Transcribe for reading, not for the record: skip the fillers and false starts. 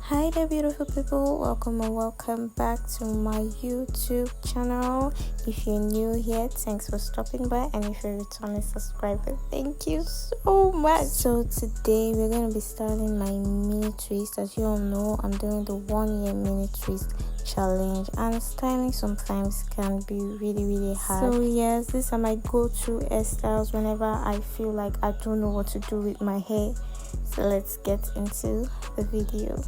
Hi there, beautiful people. Welcome and welcome back to my YouTube channel. If you're new here, thanks for stopping by, and if you're a returning subscriber, thank you so much. So today we're going to be starting my mini twist. As you all know, I'm doing the 1 year mini twist challenge, and styling sometimes can be really hard. So yes, these are my go-to hairstyles whenever I feel like I don't know what to do with my hair. So let's get into the video.